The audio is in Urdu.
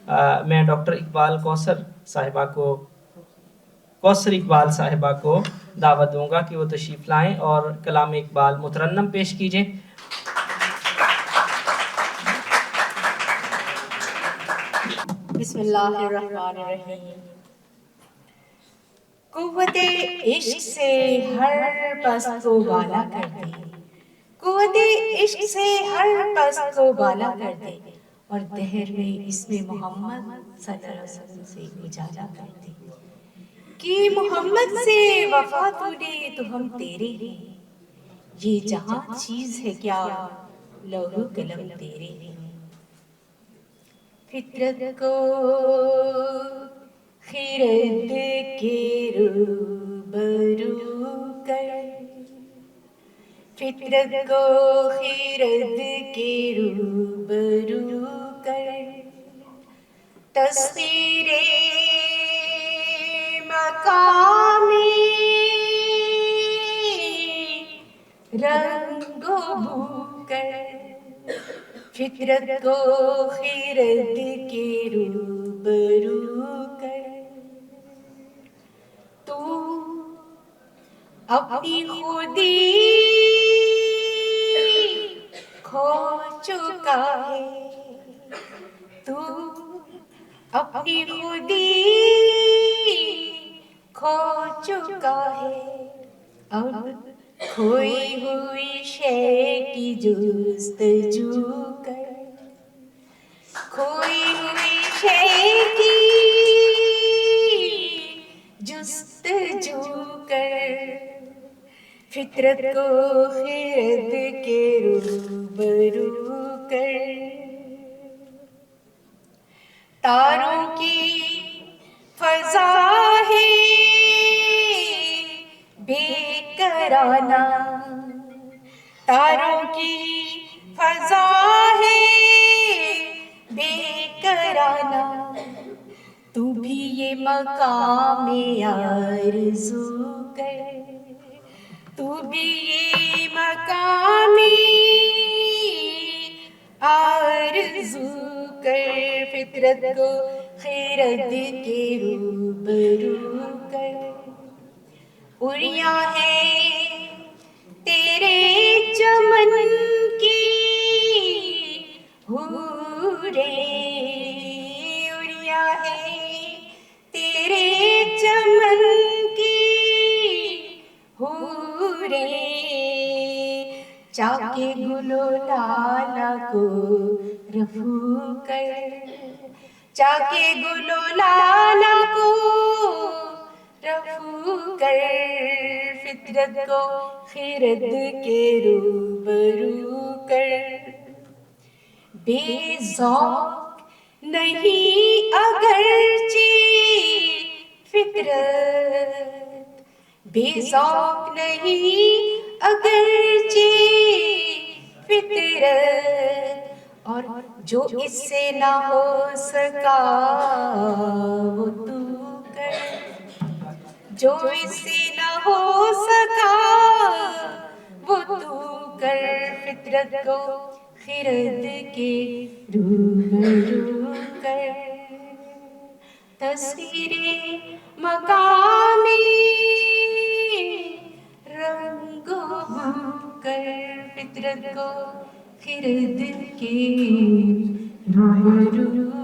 میں ڈاکٹر کوثر اقبال صاحبہ کو دعوت دوں گا کہ وہ تشریف لائیں اور کلام اقبال مترنم پیش کیجیں۔ بسم اللہ الرحمن الرحیم۔ قوت عشق سے ہر پست کو بالا کر دے، قوت عشق سے ہر پست کو بالا کر دے، اور دہر میں اسم محمد صلی اللہ علیہ وسلم سے اجالا کر دے، کہ محمد سے وفا تو نے تو ہم تیرے ہیں، یہ جہاں چیز ہے کیا لوح و قلم تیرے ہیں۔ فطرت کو خرد کے روبرو کر، فطرت کو خرد کے روبرو کر، تصویر مقام رنگ و بو کر، فطرت کو خرد کے روبرو کر، تو اپنی خودی کھو چکا ہے، تو اپنی خودی کھو چکا ہے، اب کھوئی ہوئی شے کی جستجو کر، کھوئی ہوئی شے کی جستجو کر، فطرت کو خرد کے روبرو کر، تاروں کی فضا ہے بے کرانہ، تاروں کی فضا ہے بے کرانہ، تو بھی یہ مقام آرزو کر، تو بھی یہ مقام آرزو کر، فطرت کو خرد کے روبرو کر، اڑیاں ہے تیرے چمن کی حوریں، اڑیاں ہے تیرے چمن کی حوریں، چاکے گل و لالا کو رفو کر، چاکے گل و لالا کو رفو کر، فطرت کو خرد کے روبرو کر، بے ذوق نہیں اگرچہ فطرت، بے ذوق نہیں اگرچہ فطرت، اور جو اس سے نہ ہو سکا وہ تو کر، جو اس سے نہ ہو سکا وہ تو کر، فطرت کو خرد کے روبرو کر، تصویر مقامی رنگ و بو کر، فطرت کو خرد کے روبرو